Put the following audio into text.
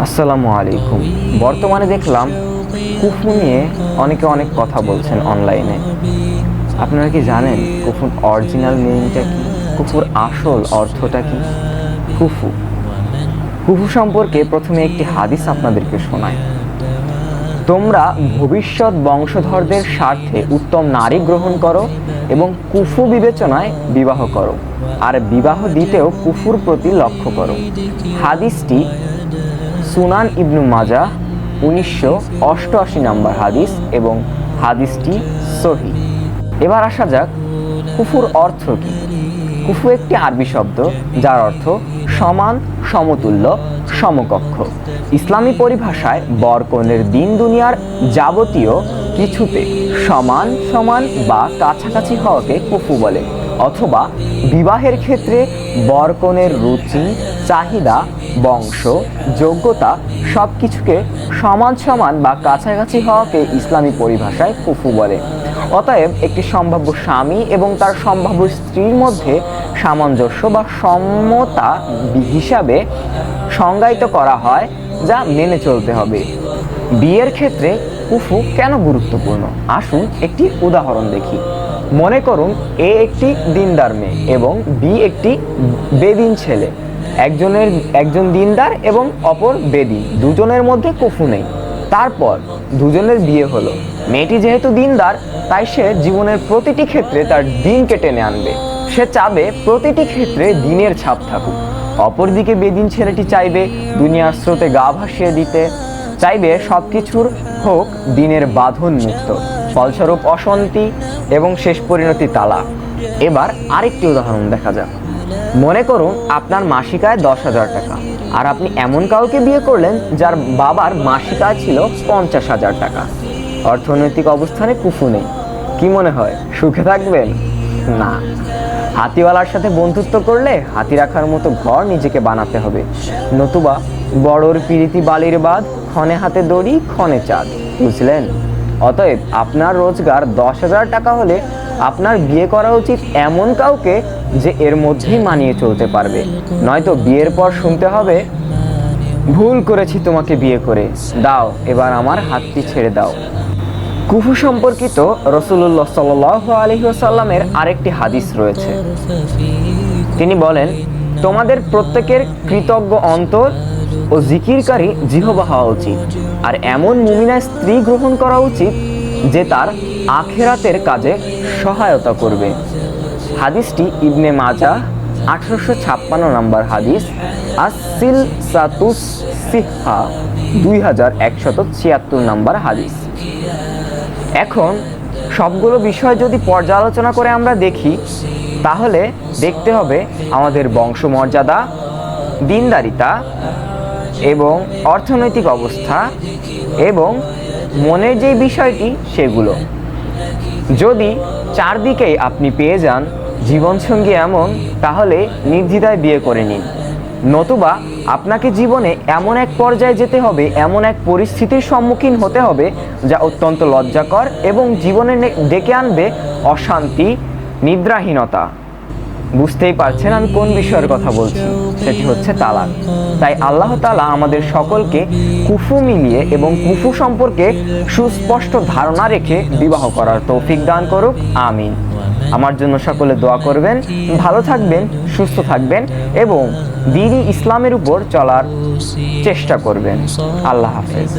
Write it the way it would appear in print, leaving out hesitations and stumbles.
আসসালামু আলাইকুম। বর্তমানে দেখলাম কুফু নিয়ে অনেকে অনেক কথা বলছেন অনলাইনে। আপনারা কি জানেন কুফুর অরিজিনাল মিনিংটা কি? কুফুর আসল অর্থটা কি? কুফু কুফু সম্পর্কে প্রথমে একটি হাদিস আপনাদেরকে শোনায়। তোমরা ভবিষ্যৎ বংশধরদের স্বার্থে উত্তম নারী গ্রহণ করো এবং কুফু বিবেচনায় বিবাহ করো, আর বিবাহ দিতেও কুফুর প্রতি লক্ষ্য করো। হাদিসটি সুনান ইবনু মাজাহ 1988 নম্বর হাদিস এবং হাদিসটি সহিহ। এবার আসা যাক কুফুর অর্থ কি। কুফু একটি আরবি শব্দ যার অর্থ সমান, সমতুল্য, সমকক্ষ। ইসলামী পরিভাষায় বর কনের দিন দুনিয়ার যাবতীয় কিছুতে সমান সমান বা কাছাকাছি হওয়াকে কুফু বলে, অথবা বিবাহের ক্ষেত্রে বর কনের রুচি, চাহিদা, বংশ, যোগ্যতা সব কিছুকে সমান সমান বা কাছাকাছি হওয়াকে ইসলামী পরিভাষায় কুফু বলে। অতএব একটি সম্ভাব্য স্বামী এবং তার সম্ভাব্য স্ত্রীর মধ্যে সামঞ্জস্য বা সমতা হিসাবে সংজ্ঞায়িত করা হয়, যা মেনে চলতে হবে। বিয়ের ক্ষেত্রে কুফু কেন গুরুত্বপূর্ণ? আসুন একটি উদাহরণ দেখি। মনে করুন এ একটি দিনদার মেয়ে এবং বি একটি বেদিন ছেলে। একজন দিনদার এবং অপর বেদিন, দুজনের মধ্যে কুফু নেই। তারপর দুজনের বিয়ে হলো। মেয়েটি যেহেতু দিনদার, তাই সে জীবনের প্রতিটি ক্ষেত্রে তার দিনকে টেনে আনবে। সে চাবে প্রতিটি ক্ষেত্রে দিনের ছাপ থাকুক। অপরদিকে বেদিন ছেলেটি চাইবে দুনিয়ার স্রোতে গা ভাসিয়ে দিতে, চাইবে সব কিছুর হোক দিনের বাঁধন মুক্ত। ফলস্বরূপ অশান্তি এবং শেষ পরিণতি তালাক। এবার আরেকটি উদাহরণ দেখা যাক। মনে করুন আপনার মাসিক আয় 10,000 টাকা, আর আপনি এমন কাউকে বিয়ে করলেন যার বাবার মাসিক আয় ছিল 50,000 টাকা। অর্থনৈতিক অবস্থানে কুফু নেই। কি মনে হয় সুখে থাকবেন? না। হাতিওয়ালার সাথে বন্ধুত্ব করলে হাতি রাখার মতো ঘর নিজেকে বানাতে হবে, নতুবা বড়র পিরিতি বালির বাঁধ, ক্ষণে হাতে দড়ি ক্ষণে চাঁদ। বুঝলেন? অতএব আপনার রোজগার 10,000 টাকা হলে আপনার বিয়ে করা উচিত এমন কাউকে যে এর মধ্যেই মানিয়ে চলতে পারবে, নয়তো বিয়ের পর শুনতে হবে ভুল করেছি তোমাকে বিয়ে করে, দাও এবার আমার হাতটি ছেড়ে দাও। কুফু সম্পর্কিত রাসূলুল্লাহ সাল্লাল্লাহু আলাইহি ওয়াসাল্লামের আরেকটি হাদিস রয়েছে। তিনি বলেন, তোমাদের প্রত্যেকের কৃতজ্ঞ অন্তর ও জিকিরকারী জিহ্বা হওয়া উচিত, আর এমন মুমিনা স্ত্রী গ্রহণ করা উচিত যে তার আখিরাতের কাজে সহায়তা করবে। হাদিসটি ইবনে মাজাহ 1856 নম্বর হাদিস, আস-সিলসাতুস সিহহা 2176 নম্বর হাদিস। এখন সবগুলো বিষয় যদি পর্যালোচনা করে আমরা দেখি, তাহলে দেখতে হবে আমাদের বংশমর্যাদা, দিনদারিতা এবং অর্থনৈতিক অবস্থা এবং মনের যে বিষয়টি সেগুলো। যদি চারদিকেই আপনি পেয়ে যান জীবনসঙ্গী এমন, তাহলে নির্দ্বিধায় বিয়ে করে নিন। নতুবা আপনাকে জীবনে এমন এক পর্যায়ে যেতে হবে, এমন এক পরিস্থিতির সম্মুখীন হতে হবে যা অত্যন্ত লজ্জাকর এবং জীবনে ডেকে আনবে অশান্তি, নিদ্রাহীনতা। বুঝতেই পারছেন আমি কোন বিষয়ের কথা বলছি, সেটি হচ্ছে তালাক। তাই আল্লাহ তাআলা আমাদের সকলকে কুফু মিলিয়ে এবং কুফু সম্পর্কে সুস্পষ্ট ধারণা রেখে বিবাহ করার তৌফিক দান করুক। আমিন। আমার জন্য সকলে দোয়া করবেন। ভালো থাকবেন, সুস্থ থাকবেন এবং দ্বীন ইসলামের উপর চলার চেষ্টা করবেন। আল্লাহ হাফেজ।